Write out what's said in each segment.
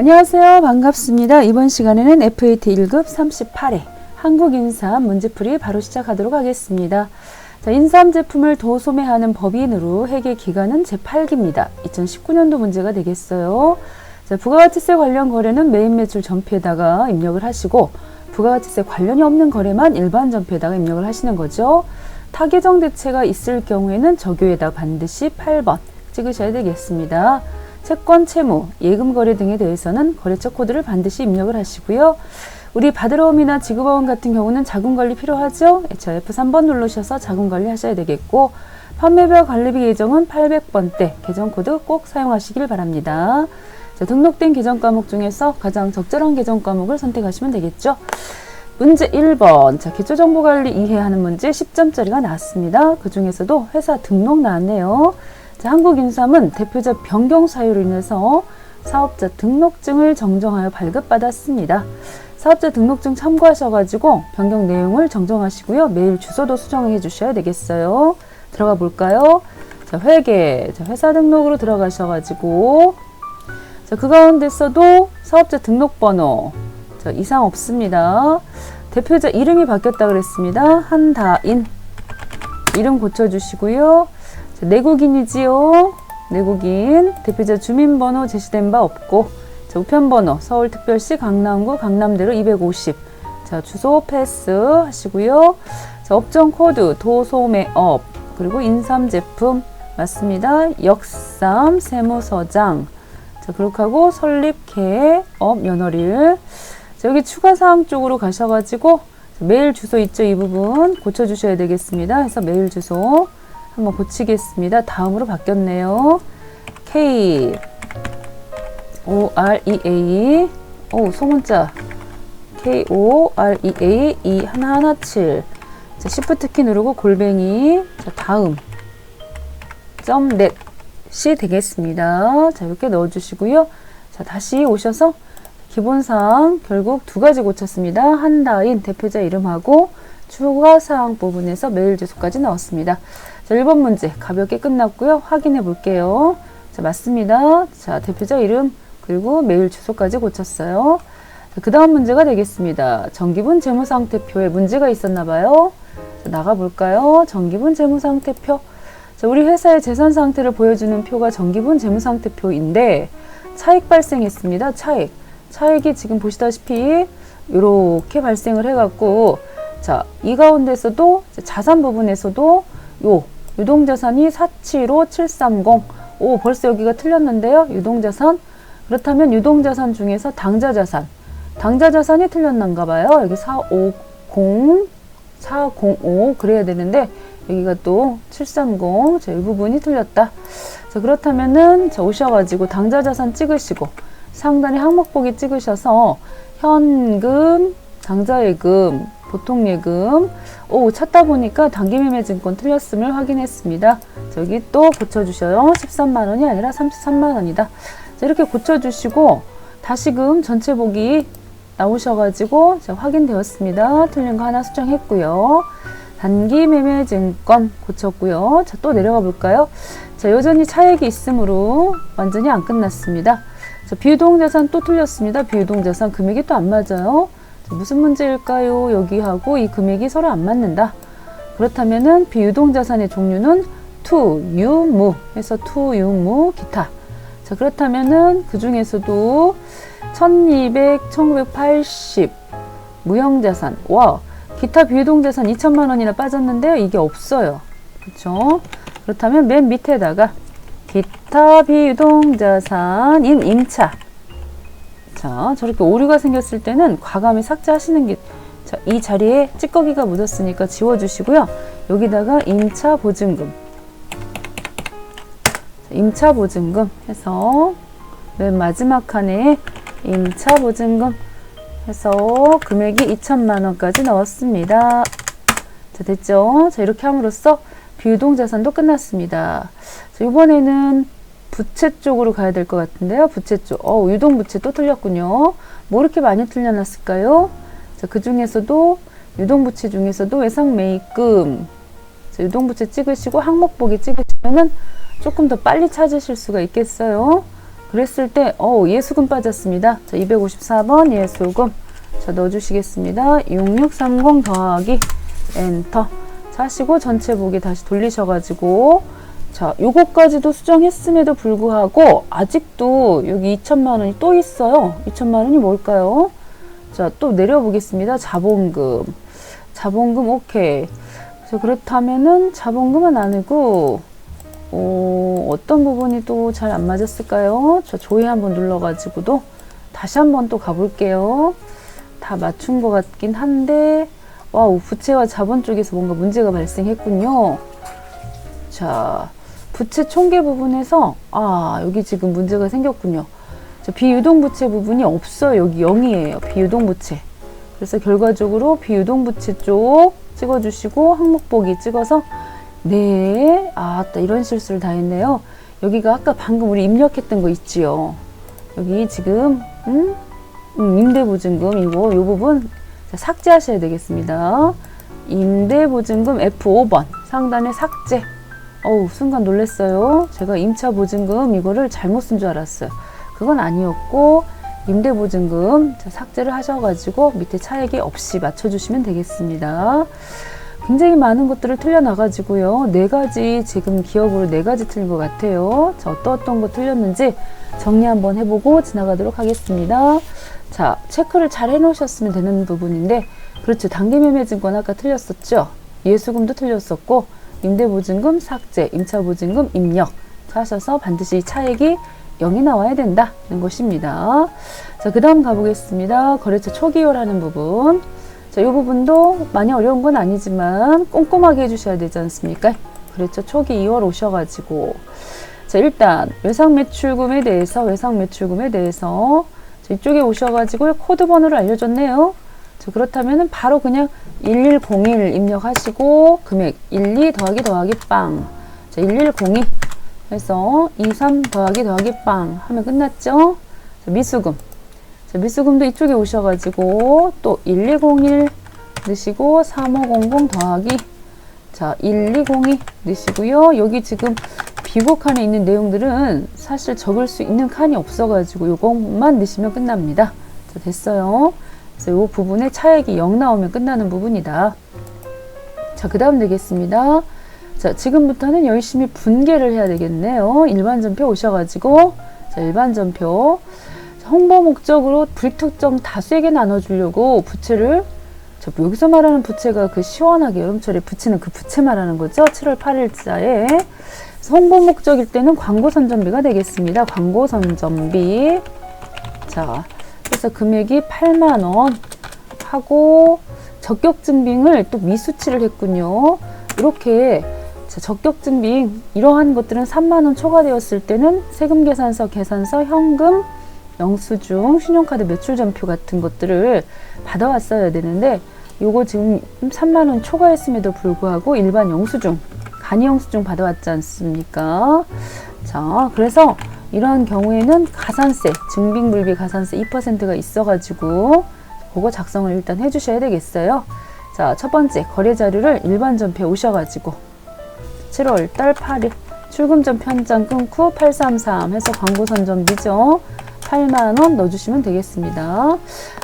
안녕하세요. 반갑습니다. 이번 시간에는 FAT 1급 38회 한국인삼 문제풀이 바로 시작하도록 하겠습니다. 자, 인삼 제품을 도소매하는 법인으로 회계 기간은 제8기입니다. 2019년도 문제가 되겠어요. 자, 부가가치세 관련 거래는 메인 매출 전표에다가 입력을 하시고 부가가치세 관련이 없는 거래만 일반 전표에다가 입력을 하시는 거죠. 타계정 대체가 있을 경우에는 적요에다 반드시 8번 찍으셔야 되겠습니다. 채권, 채무, 예금 거래 등에 대해서는 거래처 코드를 반드시 입력을 하시고요. 우리 받으러옴이나 지급어음 같은 경우는 자금 관리 필요하죠? F3번 누르셔서 자금 관리 하셔야 되겠고, 판매별 관리비 계정은 800번대 계정 코드 꼭 사용하시길 바랍니다. 자, 등록된 계정 과목 중에서 가장 적절한 계정 과목을 선택하시면 되겠죠. 문제 1번. 자, 기초정보관리 이해하는 문제 10점짜리가 나왔습니다. 그 중에서도 회사 등록 나왔네요. 자, 한국인삼은 대표자 변경 사유로 인해서 사업자 등록증을 정정하여 발급받았습니다. 사업자 등록증 참고하셔가지고 변경 내용을 정정하시고요. 메일 주소도 수정해 주셔야 되겠어요. 들어가 볼까요? 자, 회계. 자, 회사 등록으로 들어가셔가지고 자, 그 가운데서도 사업자 등록번호 자, 이상 없습니다. 대표자 이름이 바뀌었다 그랬습니다. 한다인 이름 고쳐주시고요. 자, 내국인이지요. 내국인. 대표자 주민번호 제시된 바 없고, 자, 우편번호 서울특별시 강남구 강남대로 250. 자, 주소 패스 하시고요. 자, 업종 코드 도소매업 그리고 인삼 제품 맞습니다. 역삼 세무서장. 자, 그렇게 하고 설립 개업 면허일. 자, 여기 추가사항 쪽으로 가셔가지고 자, 메일 주소 있죠? 이 부분 고쳐주셔야 되겠습니다. 해서 메일 주소 한번 고치겠습니다. 다음으로 바뀌었네요. K O R E A 오 소문자 K O R E A 2117 자, Shift 키 누르고 골뱅이 자, 다음 .net이 되겠습니다. 자, 이렇게 넣어주시고요. 자, 다시 오셔서 기본사항 결국 두 가지 고쳤습니다. 한다인 대표자 이름하고 추가사항 부분에서 메일 주소까지 나왔습니다. 자, 1번 문제 가볍게 끝났고요. 확인해 볼게요. 자, 맞습니다. 자, 대표자 이름 그리고 메일 주소까지 고쳤어요. 그 다음 문제가 되겠습니다. 정기분 재무상태표에 문제가 있었나 봐요. 자, 나가 볼까요? 정기분 재무상태표. 자, 우리 회사의 재산 상태를 보여주는 표가 정기분 재무상태표인데 차익 발생했습니다. 차익이 지금 보시다시피 이렇게 발생을 해갖고 자, 이 가운데서도 자산 부분에서도 요 유동자산이 475730 오 벌써 여기가 틀렸는데요. 유동자산 그렇다면 유동자산 중에서 당자자산이 틀렸는가 봐요. 여기 405 그래야 되는데 여기가 또 730 자, 이 부분이 틀렸다. 자, 그렇다면은 자, 오셔가지고 당자자산 찍으시고 상단에 항목보기 찍으셔서 현금, 당자예금, 보통예금 오 찾다 보니까 단기매매증권 틀렸음을 확인했습니다. 자, 여기 또 고쳐주셔요. 13만원이 아니라 33만원이다. 자, 이렇게 고쳐주시고 다시금 전체 보기 나오셔가지고 자, 확인되었습니다. 틀린 거 하나 수정했고요. 단기매매증권 고쳤고요. 자, 또 내려가 볼까요? 자, 여전히 차액이 있으므로 완전히 안 끝났습니다. 자, 비유동자산 또 틀렸습니다. 비유동자산 금액이 또 안 맞아요. 자, 무슨 문제일까요? 여기하고 이 금액이 서로 안 맞는다. 그렇다면은 비유동자산의 종류는 투유무 해서 투유무 기타. 자, 그렇다면은 그 중에서도 1200, 1980 무형자산 와 기타 비유동자산 2천만 원이나 빠졌는데요. 이게 없어요. 그렇죠? 그렇다면 맨 밑에다가 기타 비유동자산인 임차. 자, 저렇게 오류가 생겼을 때는 과감히 삭제하시는 게, 자, 이 자리에 찌꺼기가 묻었으니까 지워주시고요. 여기다가 임차 보증금. 임차 보증금 해서 맨 마지막 칸에 임차 보증금 해서 금액이 2천만 원까지 넣었습니다. 자, 됐죠? 자, 이렇게 함으로써 비유동자산도 끝났습니다. 자, 이번에는 부채 쪽으로 가야 될 것 같은데요. 부채 쪽. 유동부채 또 틀렸군요. 뭐 이렇게 많이 틀려놨을까요? 자, 그 중에서도 유동부채 중에서도 외상매입금. 자, 유동부채 찍으시고 항목보기 찍으시면은 조금 더 빨리 찾으실 수가 있겠어요. 그랬을 때 예수금 빠졌습니다. 자, 254번 예수금. 자, 넣어주시겠습니다. 6630 더하기 엔터. 자, 하시고 전체 보기 다시 돌리셔가지고, 자, 요거까지도 수정했음에도 불구하고 아직도 여기 2천만 원이 또 있어요. 2천만 원이 뭘까요? 자, 또 내려보겠습니다. 자본금. 자본금 오케이. 그래서 그렇다면은 자본금은 아니고 어떤 부분이 또 잘 안 맞았을까요? 저 조회 한번 눌러가지고도 다시 한번 또 가볼게요. 다 맞춘 것 같긴 한데, 와우, 부채와 자본 쪽에서 뭔가 문제가 발생했군요. 자, 부채 총계 부분에서 여기 지금 문제가 생겼군요. 자, 비유동부채 부분이 없어요. 여기 0이에요. 비유동부채. 그래서 결과적으로 비유동부채 쪽 찍어주시고 항목 보기 찍어서 네, 이런 실수를 다 했네요. 여기가 아까 방금 우리 입력했던 거 있지요. 여기 지금 임대보증금 이 부분 삭제하셔야 되겠습니다. 임대보증금 F5번 상단에 삭제. 순간 놀랐어요. 제가 임차보증금 이거를 잘못 쓴 줄 알았어요. 그건 아니었고 임대보증금 삭제를 하셔가지고 밑에 차액이 없이 맞춰주시면 되겠습니다. 굉장히 많은 것들을 틀려나가지고요. 4가지 지금 기억으로 4가지 틀린 것 같아요. 자, 어떤 거 틀렸는지 정리 한번 해보고 지나가도록 하겠습니다. 자, 체크를 잘 해놓으셨으면 되는 부분인데, 그렇죠. 단기매매증권 아까 틀렸었죠. 예수금도 틀렸었고 임대보증금 삭제, 임차보증금 입력 하셔서 반드시 차액이 0이 나와야 된다는 것입니다. 자, 그 다음 가보겠습니다. 거래처 초기요라는 부분. 자, 이 부분도 많이 어려운 건 아니지만 꼼꼼하게 해주셔야 되지 않습니까? 그렇죠. 초기 2월 오셔가지고. 자, 일단 외상매출금에 대해서 자, 이쪽에 오셔가지고 코드 번호를 알려줬네요. 자, 그렇다면은 바로 그냥 1101 입력하시고 금액 12 더하기 빵. 자, 1102 해서 23 더하기 빵 하면 끝났죠. 자, 미수금. 자, 미수금도 이쪽에 오셔가지고 또 1201 넣으시고 3500 더하기 1202 넣으시고요. 여기 지금 비고 칸에 있는 내용들은 사실 적을 수 있는 칸이 없어가지고 요것만 넣으시면 끝납니다. 자, 됐어요. 그래서 요 부분에 차액이 0 나오면 끝나는 부분이다. 자, 그 다음 되겠습니다. 자, 지금부터는 열심히 분개를 해야 되겠네요. 일반전표 오셔가지고, 자, 일반전표. 홍보 목적으로 불특정 다수에게 나눠주려고 부채를, 여기서 말하는 부채가 그 시원하게 여름철에 붙이는 그 부채 말하는 거죠. 7월 8일자에. 홍보 목적일 때는 광고 선전비가 되겠습니다. 광고 선전비. 자, 그래서 금액이 8만원 하고, 적격증빙을 또 미수치를 했군요. 이렇게 적격증빙 이러한 것들은 3만원 초과되었을 때는 세금계산서, 계산서, 현금, 영수증, 신용카드 매출전표 같은 것들을 받아왔어야 되는데 요거 지금 3만원 초과했음에도 불구하고 일반 영수증, 간이영수증 받아왔지 않습니까? 자, 그래서 이러한 경우에는 가산세, 증빙불비 가산세 2%가 있어가지고 그거 작성을 일단 해주셔야 되겠어요. 자, 첫 번째 거래자료를 일반전표에 오셔가지고 7월달 8일 출금전표 한 장 끊고 833 해서 광고선전비죠. 8만원 넣어주시면 되겠습니다.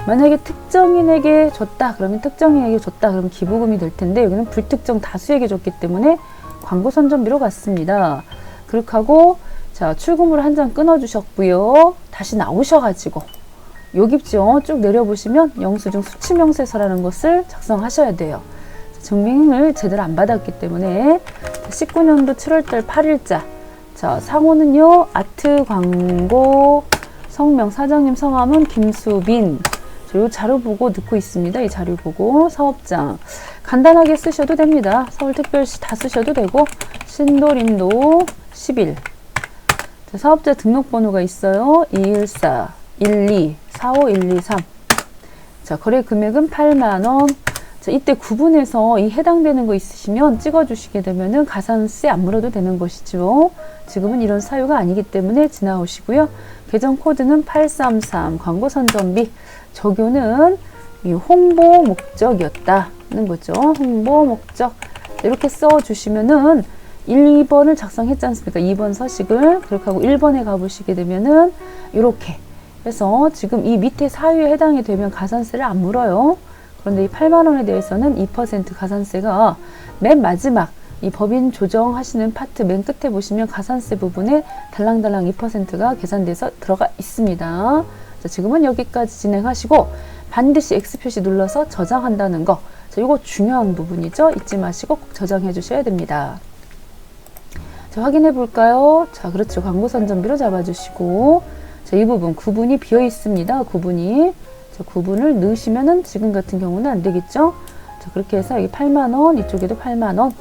만약에 특정인에게 줬다 그러면 특정인에게 줬다 그러면 기부금이 될 텐데 여기는 불특정 다수에게 줬기 때문에 광고선전비로 갔습니다. 그렇게 하고 자, 출금으로 한 장 끊어 주셨고요. 다시 나오셔가지고 여기 있죠. 쭉 내려보시면 영수증 수치명세서라는 것을 작성하셔야 돼요. 증빙을 제대로 안 받았기 때문에 19년도 7월달 8일자. 자, 상호는요. 아트 광고 성명 사장님 성함은 김수빈. 이 자료 보고 넣고 있습니다. 이 자료 보고 사업장 간단하게 쓰셔도 됩니다. 서울특별시 다 쓰셔도 되고 신도림도 10일. 자, 사업자 등록번호가 있어요. 214 12 45 123. 자, 거래 금액은 8만원. 자, 이때 구분해서 이 해당되는 거 있으시면 찍어주시게 되면은 가산세 안 물어도 되는 것이죠. 지금은 이런 사유가 아니기 때문에 지나오시고요. 계정 코드는 833 광고 선전비 적용은 이 홍보 목적이었다는 거죠. 홍보 목적 이렇게 써주시면은 2번을 작성했지 않습니까? 2번 서식을. 그렇게 하고 1번에 가보시게 되면은 이렇게 해서 지금 이 밑에 사유에 해당이 되면 가산세를 안 물어요. 그런데 이 8만 원에 대해서는 2% 가산세가 맨 마지막 이 법인 조정하시는 파트 맨 끝에 보시면 가산세 부분에 달랑달랑 2%가 계산돼서 들어가 있습니다. 자, 지금은 여기까지 진행하시고 반드시 X 표시 눌러서 저장한다는 거. 자, 이거 중요한 부분이죠. 잊지 마시고 꼭 저장해 주셔야 됩니다. 자, 확인해 볼까요? 자, 그렇죠. 광고 선전비로 잡아주시고, 자, 이 부분 구분이 비어 있습니다. 구분이. 자, 구분을 넣으시면은 지금 같은 경우는 안 되겠죠? 자, 그렇게 해서 이 8만 원, 이쪽에도 8만 원.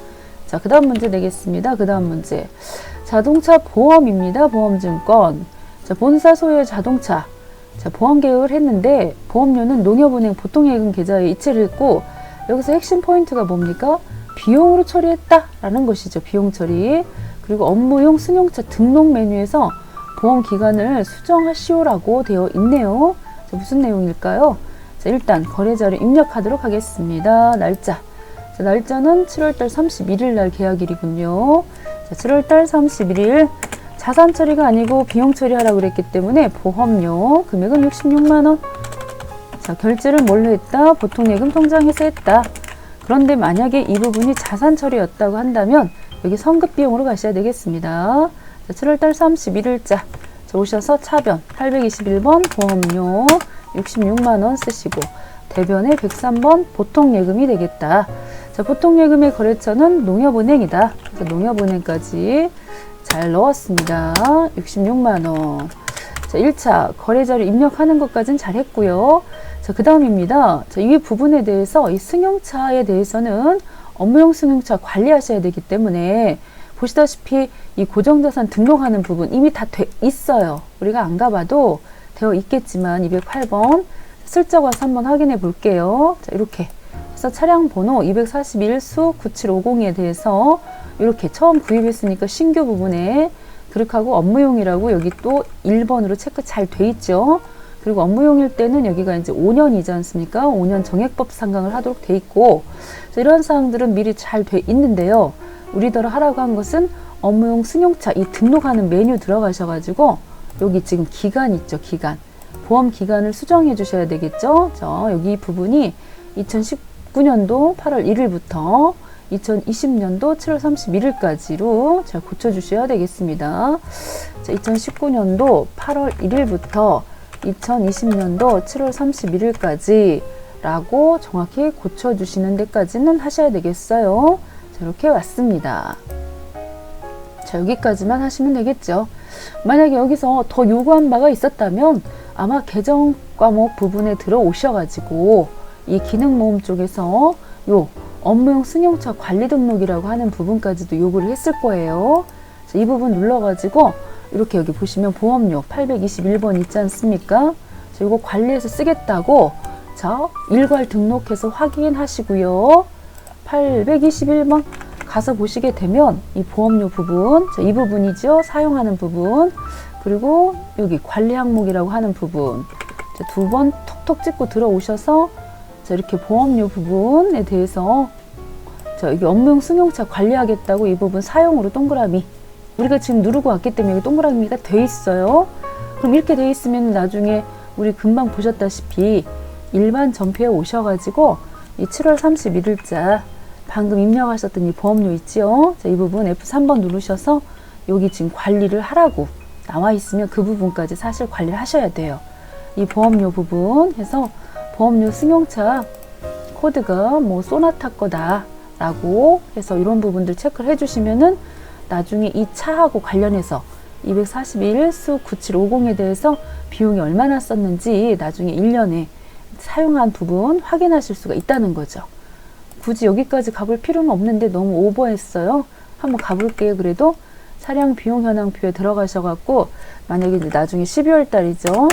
자, 그 다음 문제 내겠습니다. 그 다음 문제. 자동차 보험입니다. 보험증권. 자, 본사 소유의 자동차. 자, 보험 계획을 했는데 보험료는 농협은행 보통예금 계좌에 이체를 했고, 여기서 핵심 포인트가 뭡니까? 비용으로 처리했다 라는 것이죠. 비용 처리. 그리고 업무용 승용차 등록 메뉴에서 보험 기간을 수정하시오라고 되어 있네요. 자, 무슨 내용일까요? 자, 일단 거래자를 입력하도록 하겠습니다. 날짜. 자, 날짜는 7월달 31일 날 계약일이군요. 자, 7월달 31일. 자산 처리가 아니고 비용 처리하라고 그랬기 때문에 보험료 금액은 66만 원. 자, 결제를 뭘로 했다? 보통예금 통장에서 했다. 그런데 만약에 이 부분이 자산 처리였다고 한다면 여기 선급 비용으로 가셔야 되겠습니다. 자, 7월달 31일자. 자, 오셔서 차변 821번 보험료 66만 원 쓰시고 대변에 103번 보통예금이 되겠다. 자, 보통예금의 거래처는 농협은행이다. 자, 농협은행까지 잘 넣었습니다. 66만 원. 자, 1차 거래자를 입력하는 것까지는 잘 했고요. 자, 그 다음입니다. 자, 이 부분에 대해서 이 승용차에 대해서는 업무용 승용차 관리하셔야 되기 때문에 보시다시피 이 고정자산 등록하는 부분 이미 다 돼 있어요. 우리가 안 가봐도 되어 있겠지만 208번 슬쩍 와서 한번 확인해 볼게요. 자, 이렇게 해서 차량 번호 241 수 9750에 대해서 이렇게 처음 구입했으니까 신규 부분에 그렇게하고 업무용이라고 여기 또 1번으로 체크 잘 돼 있죠. 그리고 업무용일 때는 여기가 이제 5년이지 않습니까? 5년 정액법 상각을 하도록 돼 있고, 이런 사항들은 미리 잘 돼 있는데요. 우리더러 하라고 한 것은 업무용 승용차 이 등록하는 메뉴 들어가셔가지고 여기 지금 기간 있죠, 기간. 보험 기간을 수정해 주셔야 되겠죠. 자, 여기 부분이 2019년도 8월 1일부터 2020년도 7월 31일까지로 잘 고쳐주셔야 되겠습니다. 자, 2019년도 8월 1일부터 2020년도 7월 31일까지 라고 정확히 고쳐주시는 데까지는 하셔야 되겠어요. 자, 이렇게 왔습니다. 자, 여기까지만 하시면 되겠죠. 만약에 여기서 더 요구한 바가 있었다면 아마 계정 과목 부분에 들어오셔가지고 이 기능모음 쪽에서 요 업무용 승용차 관리 등록이라고 하는 부분까지도 요구를 했을 거예요. 자, 이 부분 눌러가지고 이렇게 여기 보시면 보험료 821번 있지 않습니까? 자, 이거 관리해서 쓰겠다고 자, 일괄 등록해서 확인하시고요. 821번 가서 보시게 되면 이 보험료 부분, 자, 이 부분이죠. 사용하는 부분. 그리고 여기 관리 항목이라고 하는 부분. 두 번 톡톡 찍고 들어오셔서 자, 이렇게 보험료 부분에 대해서 자, 여기 업무용 승용차 관리하겠다고 이 부분 사용으로 동그라미. 우리가 지금 누르고 왔기 때문에 여기 동그라미가 돼 있어요. 그럼 이렇게 돼 있으면 나중에 우리 금방 보셨다시피 일반 전표에 오셔가지고 이 7월 31일자 방금 입력하셨던 이 보험료 있지요. 자, 이 부분 F3번 누르셔서 여기 지금 관리를 하라고 나와 있으면 그 부분까지 사실 관리를 하셔야 돼요. 이 보험료 부분 해서 보험료 승용차 코드가 뭐 소나타 거다 라고 해서 이런 부분들 체크를 해주시면은 나중에 이 차하고 관련해서 241 수 9750에 대해서 비용이 얼마나 썼는지 나중에 1년에 사용한 부분 확인하실 수가 있다는 거죠. 굳이 여기까지 가볼 필요는 없는데 너무 오버했어요. 한번 가볼게요. 그래도 차량 비용 현황표에 들어가셔갖고 만약에 이제 나중에 12월 달이죠.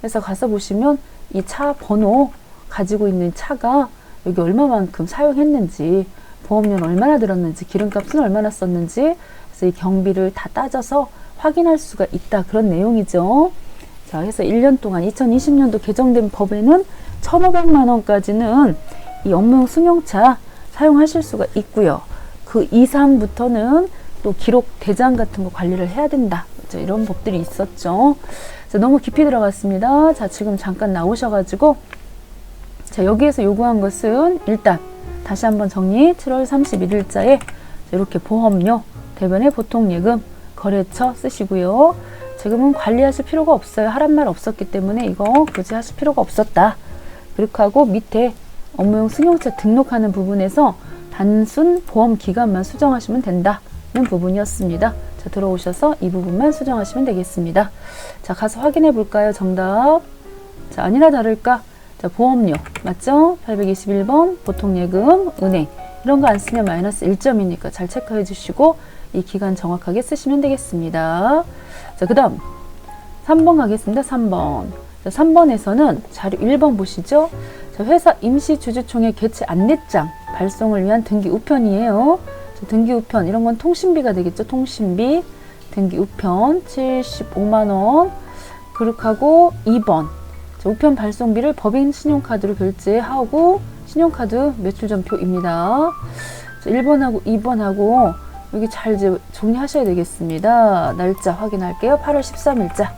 그래서 가서 보시면 이 차 번호 가지고 있는 차가 여기 얼마만큼 사용했는지 보험료는 얼마나 들었는지 기름값은 얼마나 썼는지 그래서 이 경비를 다 따져서 확인할 수가 있다. 그런 내용이죠. 자, 그래서 1년 동안 2020년도 개정된 법에는 1,500만 원까지는 이 업무용 승용차 사용하실 수가 있고요. 그 이상부터는 또 기록 대장 같은 거 관리를 해야 된다. 이런 법들이 있었죠. 자, 너무 깊이 들어갔습니다. 자, 지금 잠깐 나오셔가지고 자, 여기에서 요구한 것은 일단 다시 한번 정리. 7월 31일자에 이렇게 보험료, 대변의 보통예금, 거래처 쓰시고요. 지금은 관리하실 필요가 없어요. 하란 말 없었기 때문에 이거 굳이 하실 필요가 없었다. 그렇게 하고 밑에 업무용 승용차 등록하는 부분에서 단순 보험 기간만 수정하시면 된다는 부분이었습니다. 자, 들어오셔서 이 부분만 수정하시면 되겠습니다. 자, 가서 확인해 볼까요? 정답. 자, 아니나 다를까? 자, 보험료 맞죠? 821번 보통예금, 은행 이런 거 안 쓰면 마이너스 1점이니까 잘 체크해 주시고 이 기간 정확하게 쓰시면 되겠습니다. 자, 그 다음 3번 가겠습니다. 3번. 자, 3번에서는 자료 1번 보시죠. 자, 회사 임시주주총회 개최 안내장 발송을 위한 등기 우편이에요. 자, 등기 우편 이런 건 통신비가 되겠죠. 통신비 등기 우편 75만원. 그렇게 하고 2번 자, 우편 발송비를 법인 신용카드로 결제하고 신용카드 매출전표입니다. 자, 1번하고 2번하고 여기 잘 이제 정리하셔야 되겠습니다. 날짜 확인할게요. 8월 13일자.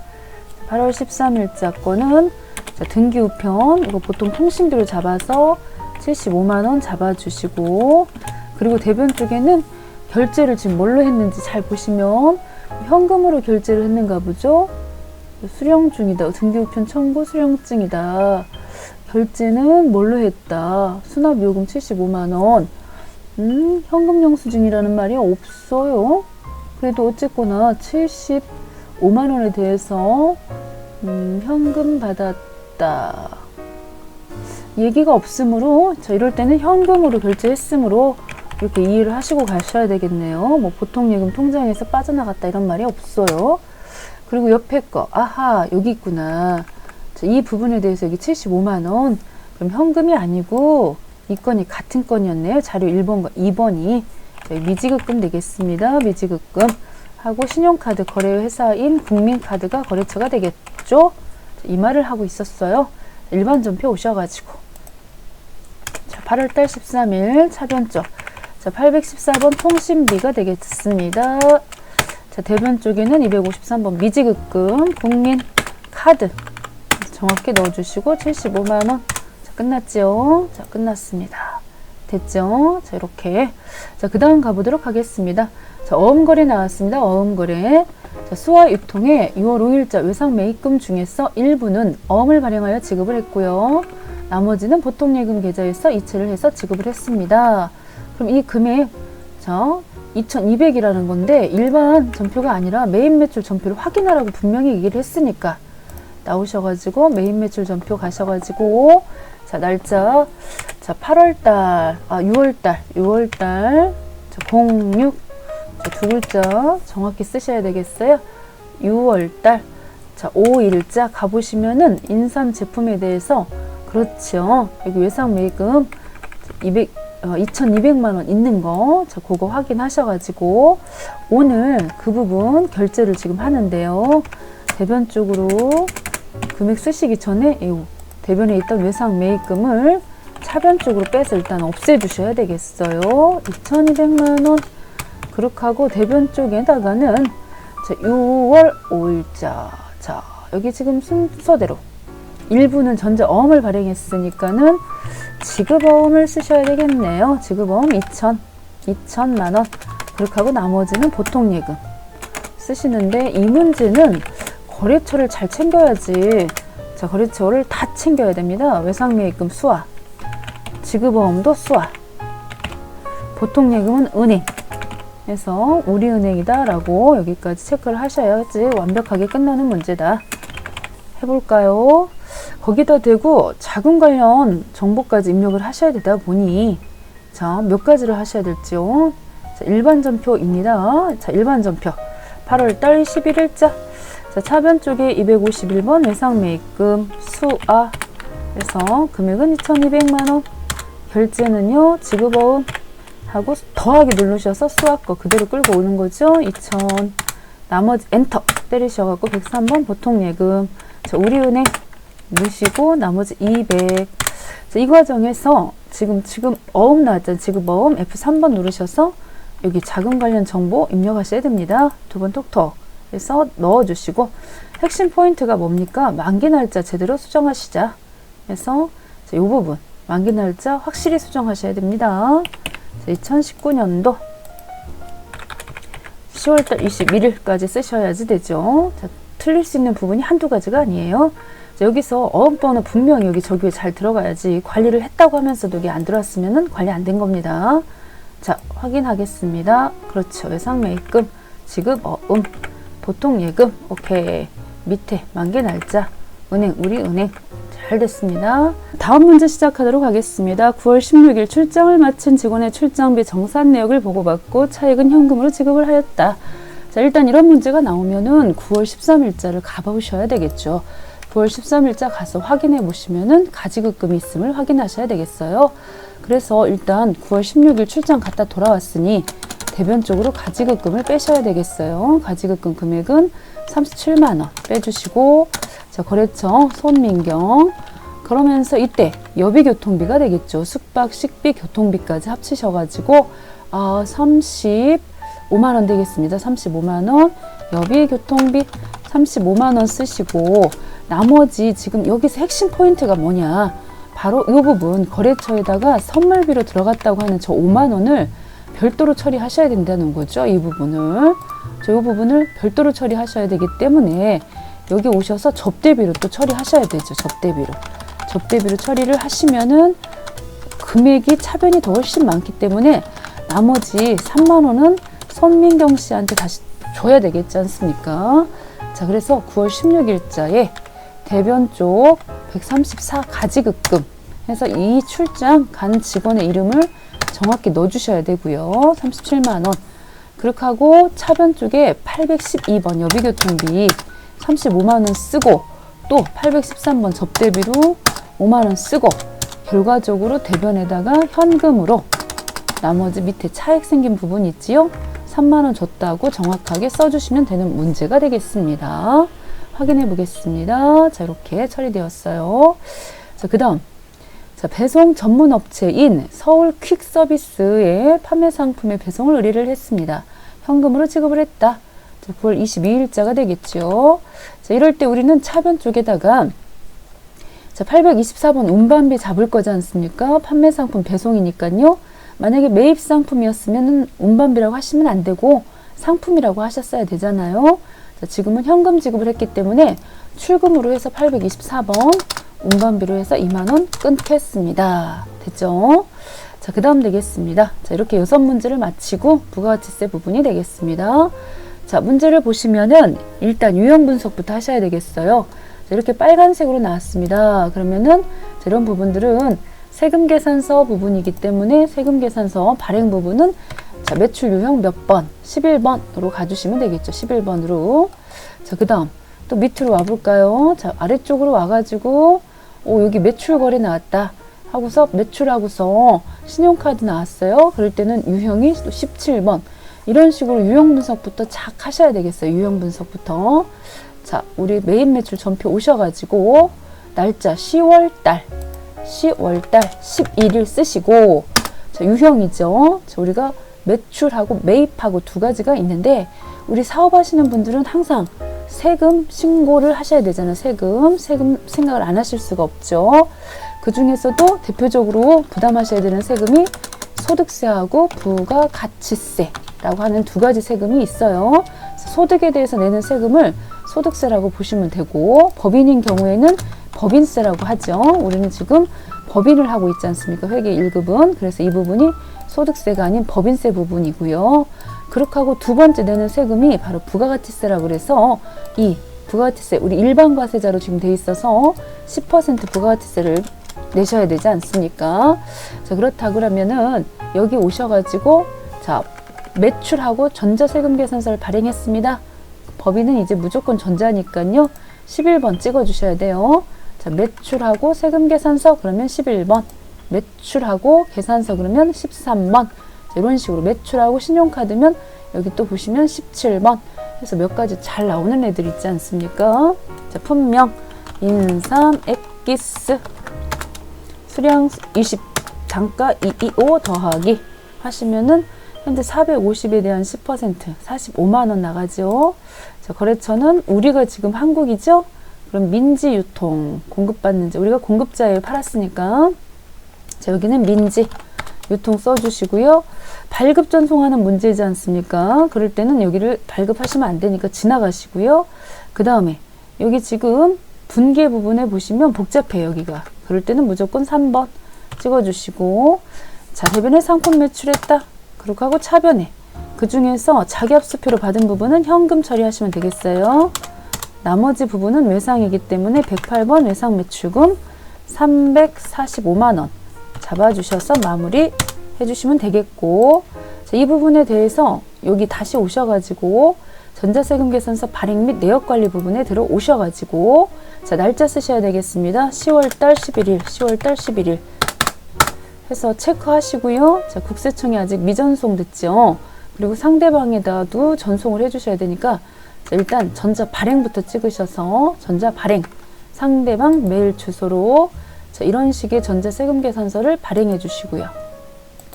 8월 13일자 거는 자, 등기 우편 이거 보통 통신비로 잡아서 75만원 잡아주시고 그리고 대변 쪽에는 결제를 지금 뭘로 했는지 잘 보시면 현금으로 결제를 했는가 보죠. 수령 중이다. 등기 우편 청구 수령 중이다. 결제는 뭘로 했다. 수납요금 75만원. 현금 영수증이라는 말이 없어요. 그래도 어쨌거나 75만원에 대해서 현금 받았다. 얘기가 없으므로 자, 이럴 때는 현금으로 결제했으므로 이렇게 이해를 하시고 가셔야 되겠네요. 뭐 보통예금 통장에서 빠져나갔다 이런 말이 없어요. 그리고 옆에 거 아하 여기 있구나. 자, 이 부분에 대해서 여기 75만원 그럼 현금이 아니고 이 건이 같은 건이었네요. 자료 1번과 2번이 미지급금 되겠습니다. 미지급금 하고 신용카드 거래회사인 국민카드가 거래처가 되겠죠. 이 말을 하고 있었어요. 일반 전표 오셔가지고 자, 8월달 13일 차변쪽 자, 814번 통신비가 되겠습니다. 자, 대변 쪽에는 253번 미지급금 국민카드 정확히 넣어주시고 75만원 자, 끝났죠? 자, 끝났습니다. 됐죠? 자, 이렇게 자, 그 다음 가보도록 하겠습니다. 자, 어음거래 나왔습니다. 어음거래 자, 수화 유통에 6월 5일자 외상 매입금 중에서 일부는 어음을 발행하여 지급을 했고요. 나머지는 보통예금 계좌에서 이체를 해서 지급을 했습니다. 그럼 이 금액 자 2200이라는 건데 일반 전표가 아니라 매입 매출 전표를 확인하라고 분명히 얘기를 했으니까 나오셔가지고 매입 매출 전표 가셔가지고 자 날짜 자 8월달 6월달 자 06 자, 두 글자 정확히 쓰셔야 되겠어요. 6월달 자 5일자 가보시면은 인삼 제품에 대해서 그렇죠. 여기 외상 매입금 2200만원 있는 거, 자, 그거 확인하셔가지고, 오늘 그 부분 결제를 지금 하는데요. 대변 쪽으로 금액 쓰시기 전에, 이 대변에 있던 외상 매입금을 차변 쪽으로 빼서 일단 없애주셔야 되겠어요. 2200만원. 그렇게 하고, 대변 쪽에다가는, 자, 6월 5일자. 자, 여기 지금 순서대로. 일부는 전자 어음을 발행했으니까는 지급어음을 쓰셔야 되겠네요. 지급어음 2천만원. 그렇게 하고 나머지는 보통예금 쓰시는데 이 문제는 거래처를 잘 챙겨야지. 자, 거래처를 다 챙겨야 됩니다. 외상매입금 수화, 지급어음도 수화, 보통예금은 은행. 그래서 우리은행이다 라고 여기까지 체크를 하셔야지 완벽하게 끝나는 문제다. 해볼까요? 거기다 대고 자금 관련 정보까지 입력을 하셔야 되다 보니 자, 몇 가지를 하셔야 될지요. 자, 일반 전표입니다. 자, 일반 전표 8월달 11일자 자, 차변 쪽에 251번 외상 매입금 수아 그래서 금액은 2200만원 결제는요 지급어음 하고 더하기 누르셔서 수아 거 그대로 끌고 오는 거죠. 2000 나머지 엔터 때리셔갖고 103번 보통예금 자, 우리은행 넣으시고 나머지 200. 자, 이 과정에서 지금 어음 나왔잖아요. 지금 어음 F3번 누르셔서 여기 자금 관련 정보 입력하셔야 됩니다. 두 번 톡톡 해서 넣어주시고, 핵심 포인트가 뭡니까? 만기 날짜 제대로 수정하시자. 그래서 이 부분 만기 날짜 확실히 수정하셔야 됩니다. 2019년도 10월달 21일까지 쓰셔야지 되죠. 자, 틀릴 수 있는 부분이 한두 가지가 아니에요. 자, 여기서 어음번호 분명히 여기 저기에 잘 들어가야지, 관리를 했다고 하면서도 여기 안 들어왔으면 관리 안 된 겁니다. 자, 확인하겠습니다. 그렇죠. 외상 매입금, 지급 어음, 보통 예금, 오케이. 밑에 만기 날짜, 은행, 우리 은행 잘 됐습니다. 다음 문제 시작하도록 하겠습니다. 9월 16일 출장을 마친 직원의 출장비 정산 내역을 보고받고 차액은 현금으로 지급을 하였다. 자, 일단 이런 문제가 나오면은 9월 13일자를 가보셔야 되겠죠. 9월 13일자 가서 확인해 보시면은 가지급금이 있음을 확인하셔야 되겠어요. 그래서 일단 9월 16일 출장 갔다 돌아왔으니 대변적으로 가지급금을 빼셔야 되겠어요. 가지급금 금액은 37만원 빼주시고, 자, 거래처 손민경, 그러면서 이때 여비교통비가 되겠죠. 숙박, 식비, 교통비까지 합치셔가지고 35만원 되겠습니다. 35만원 여비교통비 35만원 쓰시고, 나머지 지금 여기서 핵심 포인트가 뭐냐, 바로 이 부분 거래처에다가 선물비로 들어갔다고 하는 저 5만원을 별도로 처리하셔야 된다는 거죠. 이 부분을 별도로 처리하셔야 되기 때문에 여기 오셔서 접대비로 또 처리하셔야 되죠. 접대비로 처리를 하시면은 금액이 차변이 더 훨씬 많기 때문에 나머지 3만원은 손민경 씨한테 다시 줘야 되겠지 않습니까? 자, 그래서 9월 16일자에 대변 쪽 134 가지급금 해서 이 출장 간 직원의 이름을 정확히 넣어주셔야 되고요. 37만원. 그렇게 하고 차변 쪽에 812번 여비교통비 35만원 쓰고, 또 813번 접대비로 5만원 쓰고, 결과적으로 대변에다가 현금으로 나머지 밑에 차액 생긴 부분 있지요? 3만원 줬다고 정확하게 써주시면 되는 문제가 되겠습니다. 확인해 보겠습니다. 자, 이렇게 처리되었어요. 자, 그 다음, 자, 배송 전문 업체인 서울 퀵서비스의 판매 상품의 배송을 의뢰를 했습니다. 현금으로 지급을 했다. 자, 9월 22일자가 되겠죠. 자, 이럴 때 우리는 차변 쪽에다가 자, 824번 운반비 잡을 거지 않습니까? 판매 상품 배송이니까요. 만약에 매입 상품이었으면 운반비라고 하시면 안 되고 상품이라고 하셨어야 되잖아요. 자, 지금은 현금 지급을 했기 때문에 출금으로 해서 824번, 운반비로 해서 2만원 끊겠습니다. 됐죠? 자, 그 다음 되겠습니다. 자, 이렇게 6문제를 마치고 부가가치세 부분이 되겠습니다. 자, 문제를 보시면은 일단 유형 분석부터 하셔야 되겠어요. 자, 이렇게 빨간색으로 나왔습니다. 그러면은 자, 이런 부분들은 세금 계산서 부분이기 때문에 세금 계산서 발행 부분은 자, 매출 유형 몇 번? 11번으로 가주시면 되겠죠. 11번으로. 자, 그 다음 또 밑으로 와볼까요? 자, 아래쪽으로 와가지고 여기 매출 거래 나왔다 하고서 매출하고서 신용카드 나왔어요. 그럴 때는 유형이 또 17번. 이런 식으로 유형 분석부터 착 하셔야 되겠어요. 유형 분석부터. 자, 우리 매입 매출 전표 오셔가지고 날짜 10월달 11일 쓰시고, 자, 유형이죠. 자, 우리가 매출하고 매입하고 두 가지가 있는데 우리 사업하시는 분들은 항상 세금 신고를 하셔야 되잖아요. 세금 생각을 안 하실 수가 없죠. 그 중에서도 대표적으로 부담하셔야 되는 세금이 소득세하고 부가가치세라고 하는 두 가지 세금이 있어요. 소득에 대해서 내는 세금을 소득세라고 보시면 되고, 법인인 경우에는 법인세라고 하죠. 우리는 지금 법인을 하고 있지 않습니까? 회계 1급은. 그래서 이 부분이 소득세가 아닌 법인세 부분이고요. 그렇게 하고 두 번째 내는 세금이 바로 부가가치세라고 그래서 이 부가가치세, 우리 일반 과세자로 지금 돼 있어서 10% 부가가치세를 내셔야 되지 않습니까? 자, 그렇다 그러면은 여기 오셔가지고 자, 매출하고 전자세금 계산서를 발행했습니다. 법인은 이제 무조건 전자니까요. 11번 찍어주셔야 돼요. 자, 매출하고 세금 계산서 그러면 11번, 매출하고 계산서 그러면 13번. 자, 이런 식으로 매출하고 신용카드면 여기 또 보시면 17번 해서 몇 가지 잘 나오는 애들 있지 않습니까? 자, 품명, 인삼, 엑기스, 수량 20, 단가 225 더하기 하시면은 현재 450에 대한 10% 45만원 나가죠. 자, 거래처는 우리가 지금 한국이죠. 그럼 민지 유통 공급받는지 우리가 공급자에 팔았으니까 자, 여기는 민지 유통 써주시고요. 발급 전송하는 문제이지 않습니까? 그럴 때는 여기를 발급하시면 안 되니까 지나가시고요. 그 다음에 여기 지금 분계 부분에 보시면 복잡해요. 여기가. 그럴 때는 무조건 3번 찍어주시고 자, 대변에 상품 매출했다. 그렇게 하고 차변에 그 중에서 자기합수표로 받은 부분은 현금 처리하시면 되겠어요. 나머지 부분은 외상이기 때문에 108번 외상 매출금 345만원 잡아주셔서 마무리 해주시면 되겠고 자, 이 부분에 대해서 여기 다시 오셔가지고 전자세금 계산서 발행 및 내역관리 부분에 들어오셔가지고 자, 날짜 쓰셔야 되겠습니다. 10월달 11일 10월달 11일 해서 체크하시고요. 자, 국세청이 아직 미전송 됐죠. 그리고 상대방에다도 전송을 해주셔야 되니까 자, 일단 전자 발행부터 찍으셔서 전자 발행 상대방 메일 주소로 자, 이런 식의 전자세금 계산서를 발행해 주시고요.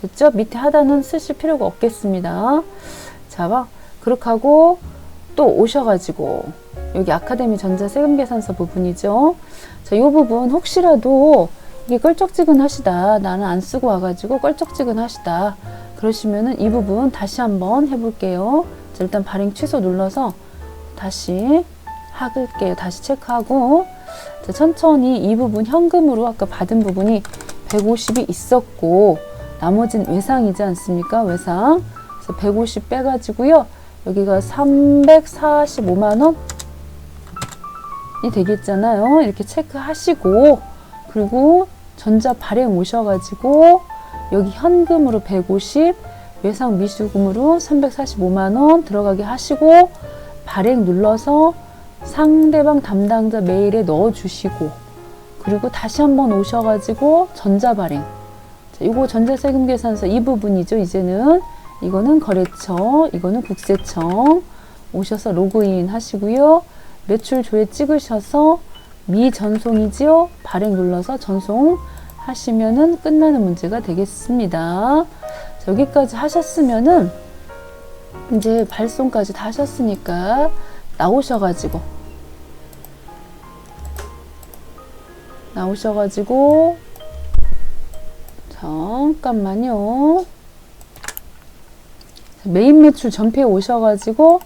됐죠? 밑에 하단은 쓰실 필요가 없겠습니다. 자, 그렇게 하고 또 오셔가지고 여기 아카데미 전자세금 계산서 부분이죠. 자, 이 부분 혹시라도 이게 껄쩍지근하시다. 나는 안 쓰고 와가지고 껄쩍지근하시다. 그러시면은 이 부분 다시 한번 해볼게요. 자, 일단 발행 취소 눌러서 다시 할게요. 다시 체크하고 자, 천천히 이 부분 현금으로 아까 받은 부분이 150이 있었고 나머지는 외상이지 않습니까? 외상. 그래서 150 빼가지고요. 여기가 345만원이 되겠잖아요. 이렇게 체크하시고 그리고 전자 발행 오셔가지고 여기 현금으로 150 외상 미수금으로 345만원 들어가게 하시고 발행 눌러서 상대방 담당자 메일에 넣어 주시고 그리고 다시 한번 오셔가지고 전자 발행 자, 이거 전자세금 계산서 이 부분이죠. 이제는 이거는 거래처 이거는 국세청 오셔서 로그인 하시고요. 매출 조회 찍으셔서 미전송이지요. 발행 눌러서 전송하시면은 끝나는 문제가 되겠습니다. 자, 여기까지 하셨으면은 이제 발송까지 다 하셨으니까 나오셔가지고 잠깐만요. 메인 매출 전표에 오셔가지고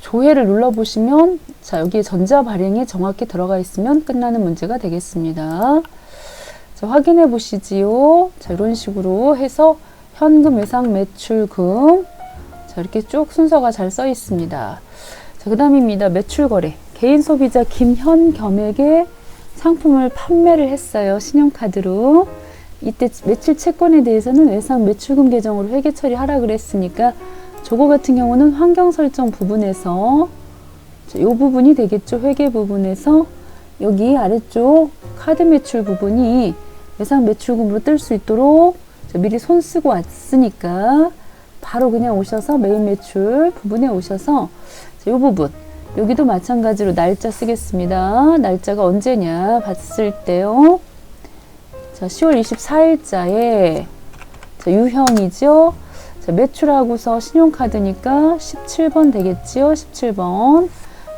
조회를 눌러보시면 자, 여기에 전자 발행이 정확히 들어가 있으면 끝나는 문제가 되겠습니다. 자, 확인해 보시지요. 자, 이런 식으로 해서 현금 외상 매출금 자, 이렇게 쭉 순서가 잘 써 있습니다. 자, 그 다음입니다. 매출 거래. 개인 소비자 김현겸에게 상품을 판매를 했어요. 신용카드로. 이때 매출 채권에 대해서는 외상 매출금 계정으로 회계 처리하라 그랬으니까 저거 같은 경우는 환경 설정 부분에서 이 부분이 되겠죠. 회계 부분에서 여기 아래쪽 카드 매출 부분이 외상 매출금으로 뜰 수 있도록 미리 손 쓰고 왔으니까 바로 그냥 오셔서 메인 매출 부분에 오셔서 이 부분 여기도 마찬가지로 날짜 쓰겠습니다. 날짜가 언제냐 봤을 때요. 자, 10월 24일자에 자, 유형이죠. 자, 매출하고서 신용카드니까 17번 되겠지요. 17번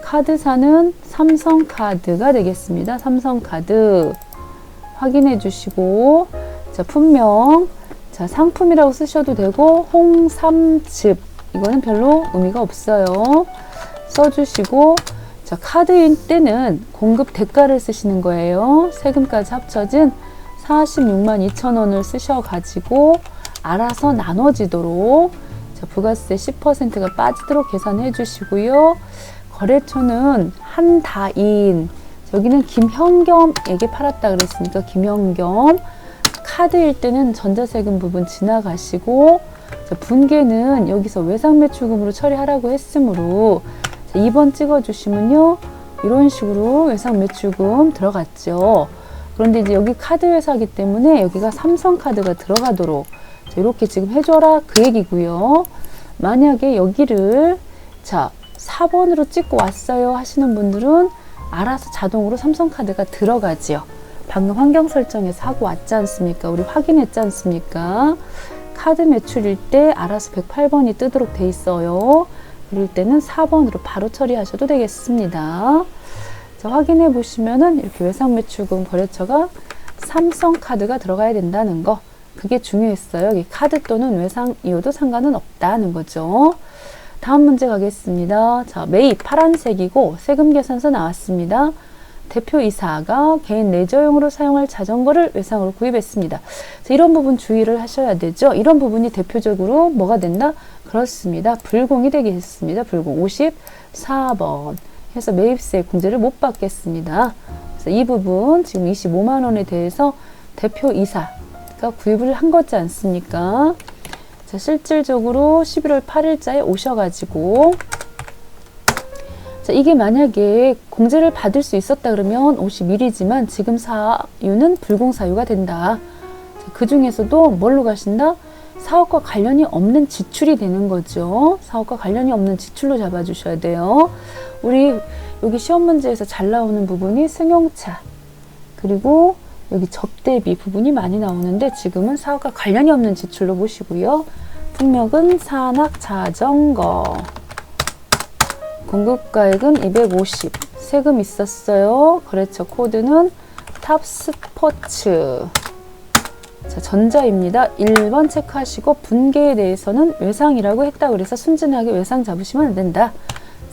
카드사는 삼성카드가 되겠습니다. 삼성카드 확인해 주시고 자, 품명 자, 상품이라고 쓰셔도 되고 홍삼즙 이거는 별로 의미가 없어요. 써주시고 자, 카드인 때는 공급 대가를 쓰시는 거예요. 세금까지 합쳐진 46만 2천원을 쓰셔가지고 알아서 나눠지도록 자, 부가세 10%가 빠지도록 계산해 주시고요. 거래처는 한다인 여기는 김현겸에게 팔았다 그랬으니까 김현겸 카드일 때는 전자세금 부분 지나가시고 자, 분계는 여기서 외상 매출금으로 처리하라고 했으므로 자, 2번 찍어주시면요. 이런 식으로 외상 매출금 들어갔죠. 그런데 이제 여기 카드 회사이기 때문에 여기가 삼성카드가 들어가도록 자, 이렇게 지금 해줘라 그 얘기고요. 만약에 여기를 자 4번으로 찍고 왔어요 하시는 분들은 알아서 자동으로 삼성카드가 들어가지요. 방금 환경 설정에서 하고 왔지 않습니까? 우리 확인했지 않습니까? 카드 매출일 때 알아서 108번이 뜨도록 돼 있어요. 그럴 때는 4번으로 바로 처리하셔도 되겠습니다. 자, 확인해 보시면은 이렇게 외상 매출금 거래처가 삼성카드가 들어가야 된다는 거, 그게 중요했어요. 이 카드 또는 외상이어도 상관은 없다는 거죠. 다음 문제 가겠습니다. 자, 매입 파란색이고 세금 계산서 나왔습니다. 대표이사가 개인 레저용으로 사용할 자전거를 외상으로 구입했습니다. 자, 이런 부분 주의를 하셔야 되죠. 이런 부분이 대표적으로 뭐가 된다? 그렇습니다. 불공이 되겠습니다. 불공 54번 해서 매입세 공제를 못 받겠습니다. 그래서 이 부분 지금 25만 원에 대해서 대표이사가 구입을 한 거지 않습니까? 자, 실질적으로 11월 8일자에 오셔가지고, 자, 이게 만약에 공제를 받을 수 있었다 그러면 51이지만 지금 사유는 불공사유가 된다. 자, 그 중에서도 뭘로 가신다? 사업과 관련이 없는 지출이 되는 거죠. 사업과 관련이 없는 지출로 잡아주셔야 돼요. 우리 여기 시험 문제에서 잘 나오는 부분이 승용차, 그리고 여기 접대비 부분이 많이 나오는데 지금은 사업과 관련이 없는 지출로 보시고요. 품목은 산악 자전거, 공급가액은 250, 세금 있었어요. 거래처 코드는 탑스포츠. 자, 전자입니다. 1번 체크하시고 분계에 대해서는 외상이라고 했다 그래서 순진하게 외상 잡으시면 안 된다.